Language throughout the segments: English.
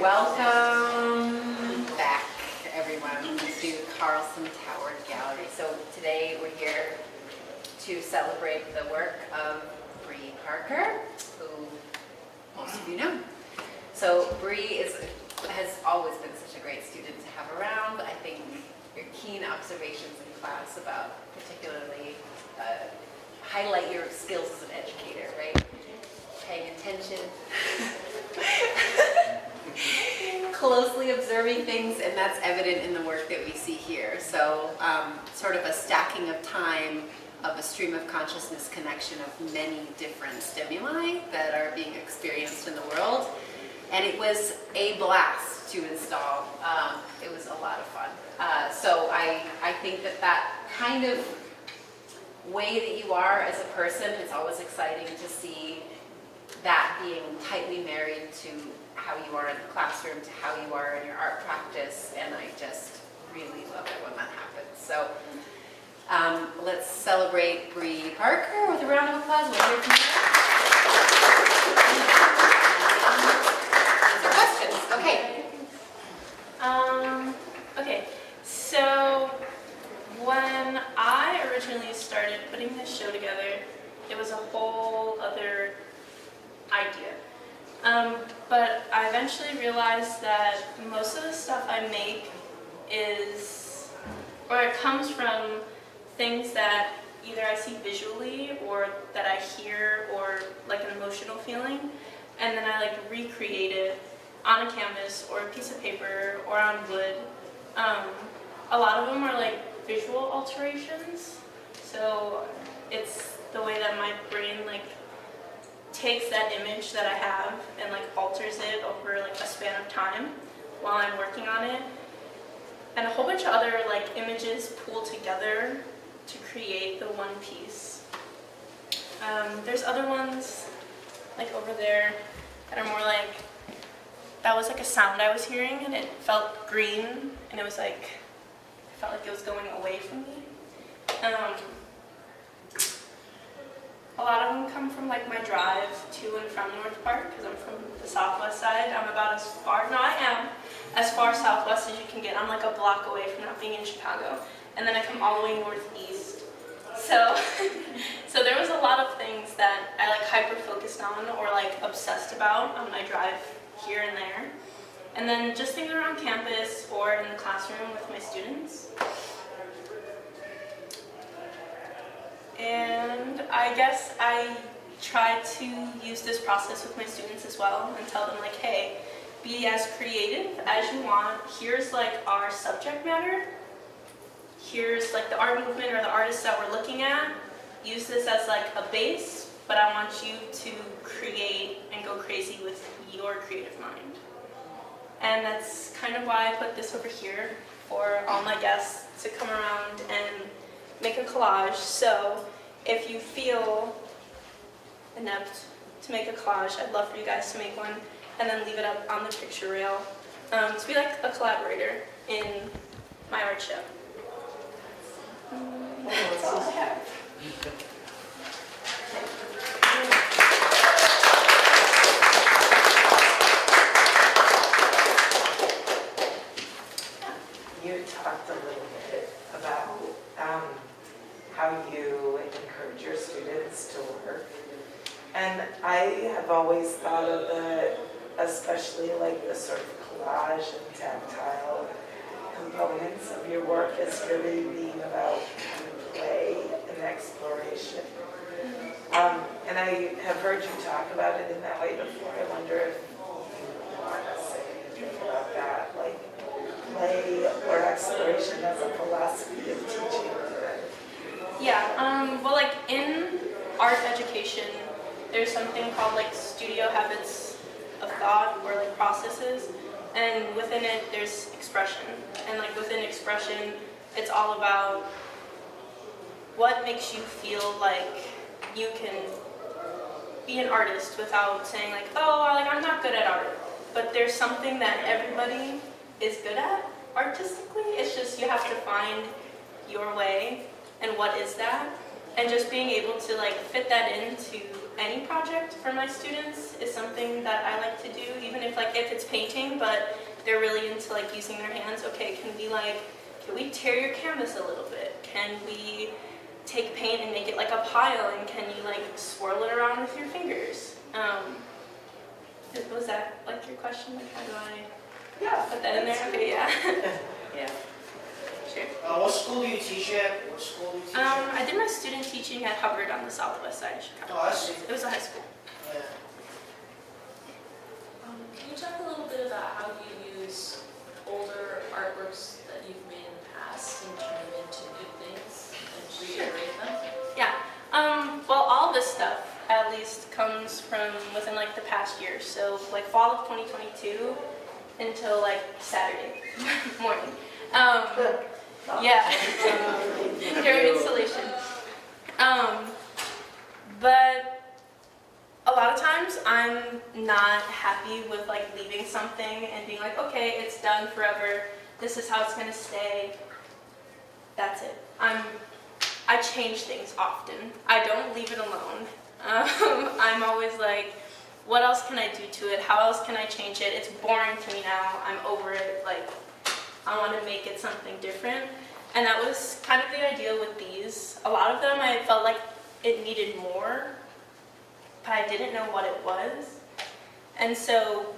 Welcome back, everyone, to Carlson Tower Gallery. So today we're here to celebrate the work of Bree Parker, who most of you know. So Bree has always been such a great student to have around. I think your keen observations in class about particularly highlight your skills as an educator, right? Paying attention, closely observing things, and that's evident in the work that we see here. So sort of a stacking of time of a stream of consciousness connection of many different stimuli that are being experienced in the world. And it was a blast to install. It was a lot of fun. So I think that kind of way that you are as a person, it's always exciting to see that being tightly married to how you are in the classroom, to how you are in your art practice, and I just really love it when that happens. So let's celebrate Bree Parker with a round of applause. We'll hear from you. Questions? Okay. Okay, so when I originally started putting this show together, it was a whole other idea. But I eventually realized that most of the stuff I make it comes from things that either I see visually or that I hear or like an emotional feeling, and then I like recreate it on a canvas or a piece of paper or on wood. A lot of them are like visual alterations, so it's the way that my brain like takes that image that I have and like alters it over like a span of time while I'm working on it, and a whole bunch of other like images pool together to create the one piece. There's other ones like over there that are more like, that was like a sound I was hearing and it felt green and it was like, I felt like it was going away from me. A lot of them come from like my drive to and from North Park, because I'm from the southwest side. I'm about as far southwest as you can get. I'm like a block away from not being in Chicago. And then I come all the way northeast. So there was a lot of things that I like hyper-focused on or like obsessed about on my drive here and there. And then just things around campus or in the classroom with my students. And I guess I try to use this process with my students as well and tell them like, hey, be as creative as you want. Here's like our subject matter. Here's like the art movement or the artists that we're looking at. Use this as like a base, but I want you to create and go crazy with your creative mind. And that's kind of why I put this over here for all my guests to come around and make a collage. So if you feel inept to make a collage, I'd love for you guys to make one and then leave it up on the picture rail to be like a collaborator in my art show. That's all I have. You talked a little bit about how you encourage your students to work. And I have always thought of the, especially like the sort of collage and tactile components of your work as really being about play and exploration. And I have heard you talk about it in that way before. I wonder if you want to say anything about that, like play or exploration as a philosophy of teaching. Yeah, well, like in art education, there's something called like studio habits of thought or like processes, and within it there's expression, and like within expression it's all about what makes you feel like you can be an artist without saying like, oh, like I'm not good at art. But there's something that everybody is good at artistically. It's just you have to find your way and what is that, and just being able to like fit that into any project for my students is something that I like to do, even if it's painting, but they're really into like using their hands. Okay, can we tear your canvas a little bit? Can we take paint and make it like a pile, and can you like swirl it around with your fingers? Was that like your question? Like, how do I put that in there? Okay, yeah. Yeah. Sure. What school do you teach at? What school do you teach at? I did my student teaching at Hubbard on the southwest side of Chicago. Oh, I see. It was a high school. Yeah. Can you talk a little bit about how you use older artworks that you've made in the past and turn them into new things and reiterate them? Yeah. Well, all this stuff at least comes from within like the past year. So like fall of 2022 until like Saturday morning. Yeah. During installation. But a lot of times I'm not happy with like leaving something and being like, okay, it's done forever. This is how it's gonna stay. That's it. I change things often. I don't leave it alone. I'm always like, what else can I do to it? How else can I change it? It's boring to me now. I'm over it. Like, I want to make it something different. And that was kind of the idea with these. A lot of them I felt like it needed more, but I didn't know what it was. And so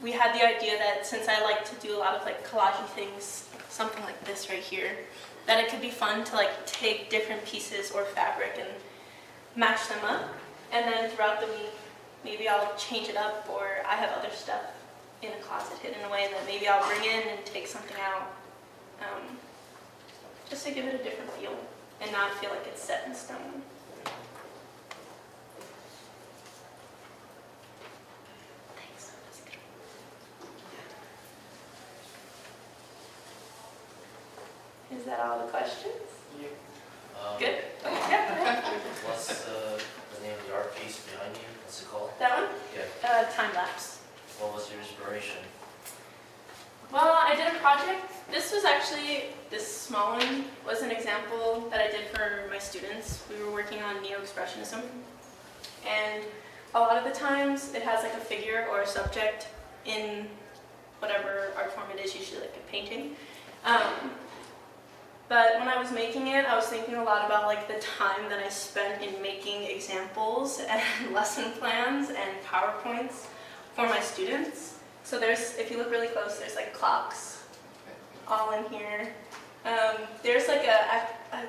we had the idea that since I like to do a lot of like collagey things, something like this right here, that it could be fun to like take different pieces or fabric and match them up. And then throughout the week, maybe I'll change it up, or I have other stuff in a closet hidden away that maybe I'll bring in and take something out, just to give it a different feel and not feel like it's set in stone. Thanks. That's good. Is that all the questions? Good? Okay, yeah, go ahead. What's the name of the art piece behind you? What's it called? That one? Yeah. Time lapse. What was your inspiration? Well, I did a project. This small one was an example that I did for my students. We were working on neo-expressionism. And a lot of the times it has like a figure or a subject in whatever art form it is, usually like a painting. But when I was making it, I was thinking a lot about like the time that I spent in making examples and lesson plans and PowerPoints for my students. So if you look really close, there's like clocks all in here. There's like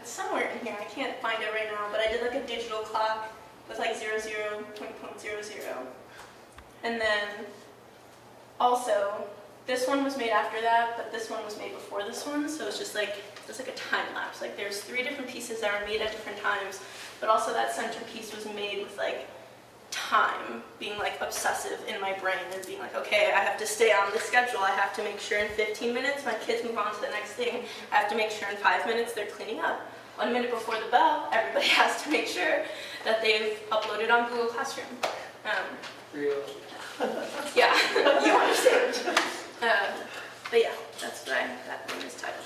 somewhere in here, I can't find it right now, but I did like a digital clock with like 00, 0.00. And then also, this one was made after that, but this one was made before this one, so it's just like, it's like a time lapse. Like there's 3 different pieces that are made at different times, but also that centerpiece was made with like time being like obsessive in my brain and being like, okay, I have to stay on the schedule. I have to make sure in 15 minutes my kids move on to the next thing. I have to make sure in 5 minutes they're cleaning up. 1 minute before the bell, everybody has to make sure that they've uploaded on Google Classroom. Yeah, you understand. But yeah, that's why that one is titled.